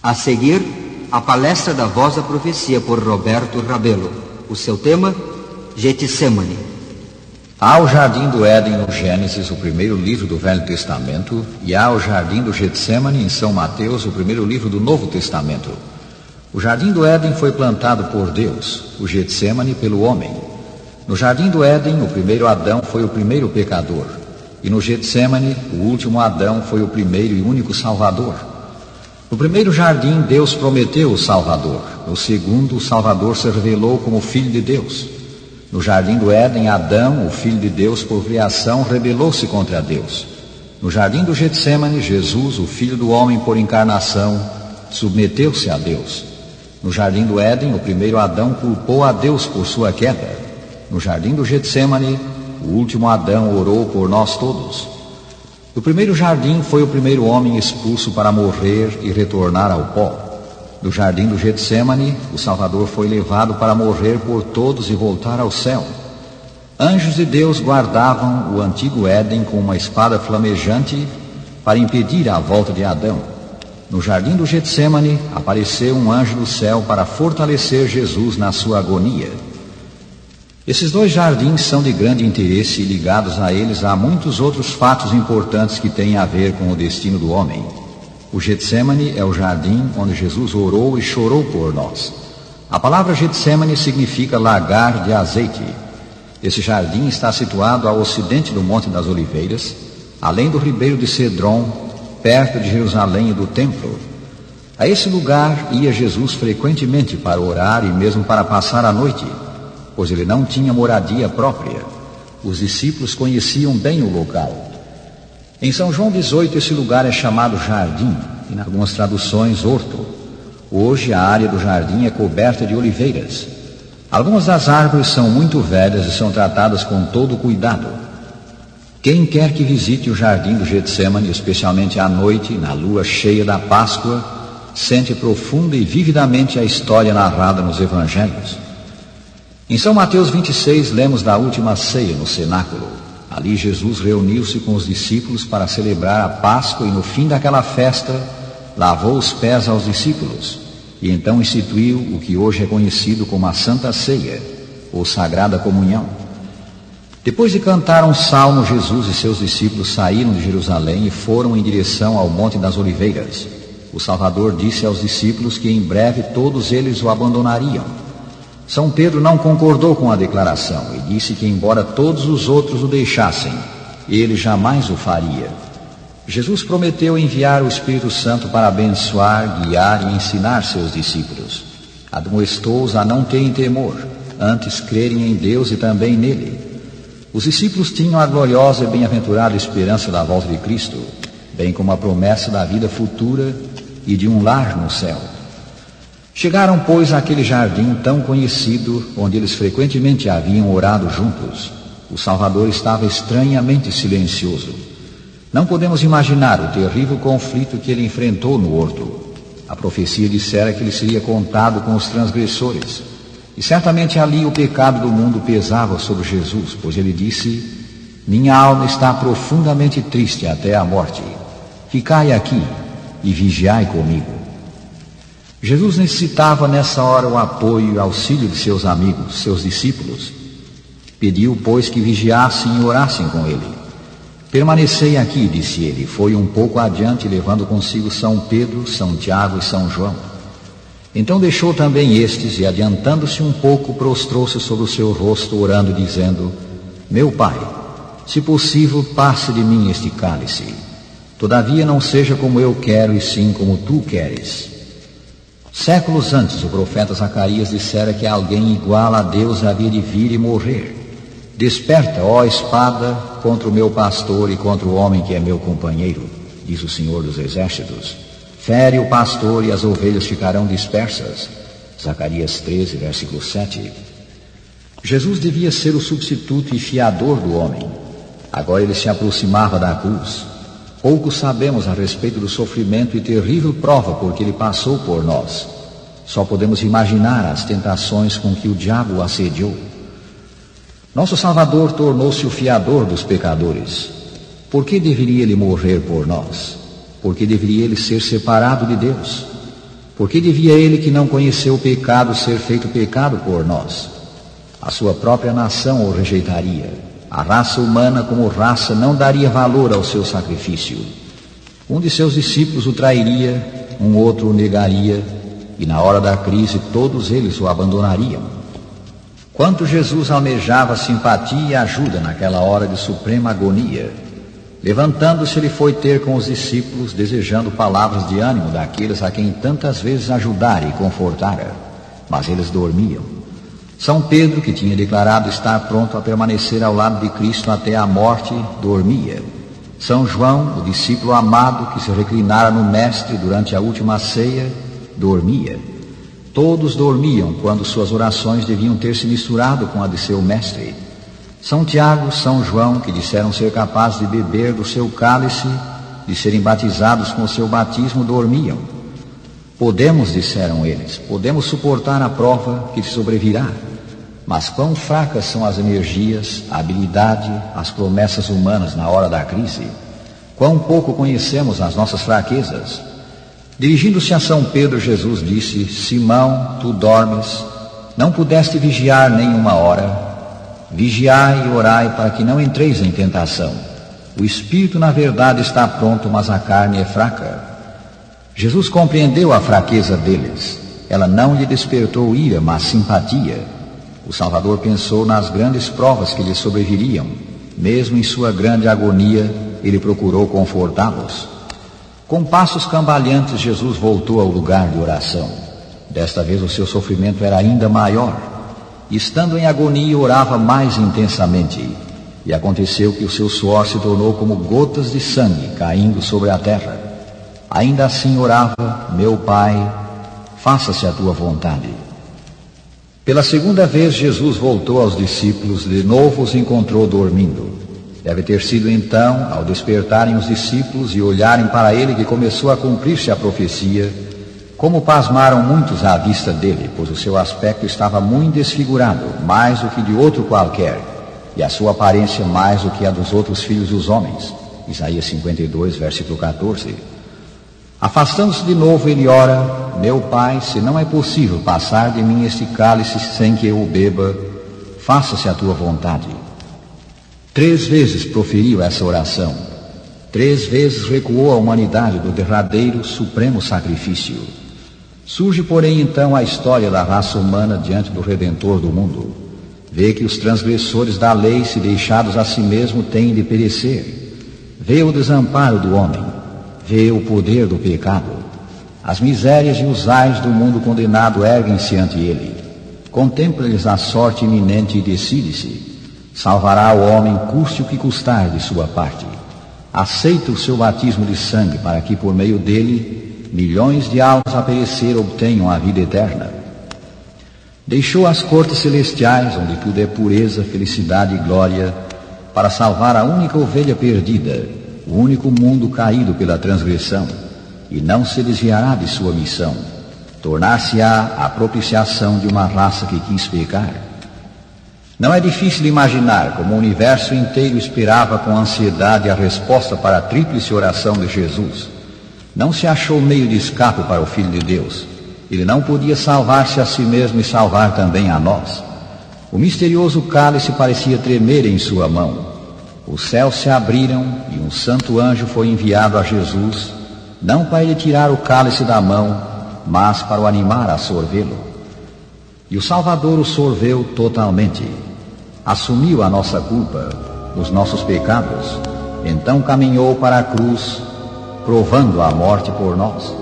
A seguir, a palestra da Voz da Profecia por Roberto Rabelo. O seu tema, Getsemane. Há o Jardim do Éden no Gênesis, o primeiro livro do Velho Testamento, e há o Jardim do Getsemane em São Mateus, o primeiro livro do Novo Testamento. O Jardim do Éden foi plantado por Deus, o Getsemane pelo homem. No Jardim do Éden, o primeiro Adão foi o primeiro pecador, e no Getsemane, o último Adão foi o primeiro e único Salvador. No primeiro jardim, Deus prometeu o Salvador. No segundo, o Salvador se revelou como Filho de Deus. No Jardim do Éden, Adão, o Filho de Deus por criação, rebelou-se contra Deus. No Jardim do Getsemane, Jesus, o Filho do Homem por encarnação, submeteu-se a Deus. No Jardim do Éden, o primeiro Adão culpou a Deus por sua queda. No Jardim do Getsemane, o último Adão orou por nós todos. No primeiro jardim foi o primeiro homem expulso para morrer e retornar ao pó. No jardim do Getsemane, o Salvador foi levado para morrer por todos e voltar ao céu. Anjos de Deus guardavam o antigo Éden com uma espada flamejante para impedir a volta de Adão. No jardim do Getsemane, apareceu um anjo do céu para fortalecer Jesus na sua agonia. Esses dois jardins são de grande interesse e ligados a eles há muitos outros fatos importantes que têm a ver com o destino do homem. O Getsemane é o jardim onde Jesus orou e chorou por nós. A palavra Getsemane significa lagar de azeite. Esse jardim está situado ao ocidente do Monte das Oliveiras, além do ribeiro de Cedron, perto de Jerusalém e do templo. A esse lugar ia Jesus frequentemente para orar e mesmo para passar a noite, pois ele não tinha moradia própria. Os discípulos conheciam bem o local. Em São João 18, esse lugar é chamado jardim, e em algumas traduções, horto. Hoje, a área do jardim é coberta de oliveiras. Algumas das árvores são muito velhas e são tratadas com todo cuidado. Quem quer que visite o jardim do Getsemane, especialmente à noite, na lua cheia da Páscoa, sente profunda e vividamente a história narrada nos Evangelhos. Em São Mateus 26, lemos da última ceia no cenáculo. Ali Jesus reuniu-se com os discípulos para celebrar a Páscoa e no fim daquela festa lavou os pés aos discípulos e então instituiu o que hoje é conhecido como a Santa Ceia, ou Sagrada Comunhão. Depois de cantar um salmo, Jesus e seus discípulos saíram de Jerusalém e foram em direção ao Monte das Oliveiras. O Salvador disse aos discípulos que em breve todos eles o abandonariam. São Pedro não concordou com a declaração e disse que, embora todos os outros o deixassem, ele jamais o faria. Jesus prometeu enviar o Espírito Santo para abençoar, guiar e ensinar seus discípulos. Admoestou-os a não terem temor, antes crerem em Deus e também nele. Os discípulos tinham a gloriosa e bem-aventurada esperança da volta de Cristo, bem como a promessa da vida futura e de um lar no céu. Chegaram, pois, àquele jardim tão conhecido, onde eles frequentemente haviam orado juntos. O Salvador estava estranhamente silencioso. Não podemos imaginar o terrível conflito que ele enfrentou no horto. A profecia dissera que ele seria contado com os transgressores. E certamente ali o pecado do mundo pesava sobre Jesus, pois ele disse: "Minha alma está profundamente triste até a morte. Ficai aqui e vigiai comigo." Jesus necessitava nessa hora o apoio e auxílio de seus amigos, seus discípulos. Pediu, pois, que vigiassem e orassem com ele. "Permanecei aqui", disse ele. Foi um pouco adiante, levando consigo São Pedro, São Tiago e São João. Então deixou também estes e, adiantando-se um pouco, prostrou-se sobre o seu rosto, orando, dizendo: "Meu Pai, se possível, passe de mim este cálice. Todavia não seja como eu quero, e sim como tu queres." Séculos antes, o profeta Zacarias dissera que alguém igual a Deus havia de vir e morrer. "Desperta, ó espada, contra o meu pastor e contra o homem que é meu companheiro", diz o Senhor dos Exércitos. "Fere o pastor e as ovelhas ficarão dispersas." Zacarias 13, versículo 7. Jesus devia ser o substituto e fiador do homem. Agora ele se aproximava da cruz. Pouco sabemos a respeito do sofrimento e terrível prova por que ele passou por nós. Só podemos imaginar as tentações com que o diabo o assediou. Nosso Salvador tornou-se o fiador dos pecadores. Por que deveria ele morrer por nós? Por que deveria ele ser separado de Deus? Por que devia ele, que não conheceu o pecado, ser feito pecado por nós? A sua própria nação o rejeitaria. A raça humana, como raça, não daria valor ao seu sacrifício. Um de seus discípulos o trairia, um outro o negaria, e na hora da crise todos eles o abandonariam. Quanto Jesus almejava simpatia e ajuda naquela hora de suprema agonia. Levantando-se, ele foi ter com os discípulos, desejando palavras de ânimo daqueles a quem tantas vezes ajudara e confortara, mas eles dormiam. São Pedro, que tinha declarado estar pronto a permanecer ao lado de Cristo até a morte, dormia. São João, o discípulo amado, que se reclinara no Mestre durante a última ceia, dormia. Todos dormiam quando suas orações deviam ter se misturado com a de seu Mestre. São Tiago, São João, que disseram ser capazes de beber do seu cálice, de serem batizados com o seu batismo, dormiam. Podemos, disseram eles, podemos suportar a prova que sobrevirá. Mas quão fracas são as energias, a habilidade, as promessas humanas na hora da crise. Quão pouco conhecemos as nossas fraquezas. Dirigindo-se a São Pedro, Jesus disse: Simão, tu dormes, não pudeste vigiar nem uma hora? Vigiai e orai para que não entreis em tentação. O espírito, na verdade, está pronto, mas a carne é fraca. Jesus compreendeu a fraqueza deles. Ela não lhe despertou ira, mas simpatia. O Salvador pensou nas grandes provas que lhe sobreviriam. Mesmo em sua grande agonia, ele procurou confortá-los. Com passos cambaleantes, Jesus voltou ao lugar de oração. Desta vez o seu sofrimento era ainda maior. Estando em agonia, orava mais intensamente. E aconteceu que o seu suor se tornou como gotas de sangue caindo sobre a terra. Ainda assim orava: Meu Pai, faça-se a tua vontade. Pela segunda vez, Jesus voltou aos discípulos, de novo os encontrou dormindo. Deve ter sido então, ao despertarem os discípulos e olharem para ele, que começou a cumprir-se a profecia, como pasmaram muitos à vista dele, pois o seu aspecto estava muito desfigurado, mais do que de outro qualquer, e a sua aparência mais do que a dos outros filhos dos homens. Isaías 52, versículo 14. Afastando-se de novo, ele ora: Meu Pai, se não é possível passar de mim este cálice sem que eu o beba, faça-se a tua vontade. 3 vezes proferiu essa oração. 3 vezes recuou a humanidade do derradeiro, supremo sacrifício. Surge, porém, então a história da raça humana diante do Redentor do mundo. Vê que os transgressores da lei, se deixados a si mesmo, têm de perecer. Vê o desamparo do homem. Vê o poder do pecado. As misérias e os ais do mundo condenado erguem-se ante ele. Contempla-lhes a sorte iminente e decide-se. Salvará o homem, custe o que custar de sua parte. Aceita o seu batismo de sangue, para que por meio dele milhões de almas a perecer obtenham a vida eterna. Deixou as cortes celestiais, onde tudo é pureza, felicidade e glória, para salvar a única ovelha perdida, o único mundo caído pela transgressão, e não se desviará de sua missão, tornar-se-á a propiciação de uma raça que quis pecar. Não é difícil imaginar como o universo inteiro esperava com ansiedade a resposta para a tríplice oração de Jesus. Não se achou meio de escape para o Filho de Deus. Ele não podia salvar-se a si mesmo e salvar também a nós. O misterioso cálice parecia tremer em sua mão. Os céus se abriram e um santo anjo foi enviado a Jesus, não para ele tirar o cálice da mão, mas para o animar a sorvê-lo. E o Salvador o sorveu totalmente. Assumiu a nossa culpa, os nossos pecados, então caminhou para a cruz, provando a morte por nós.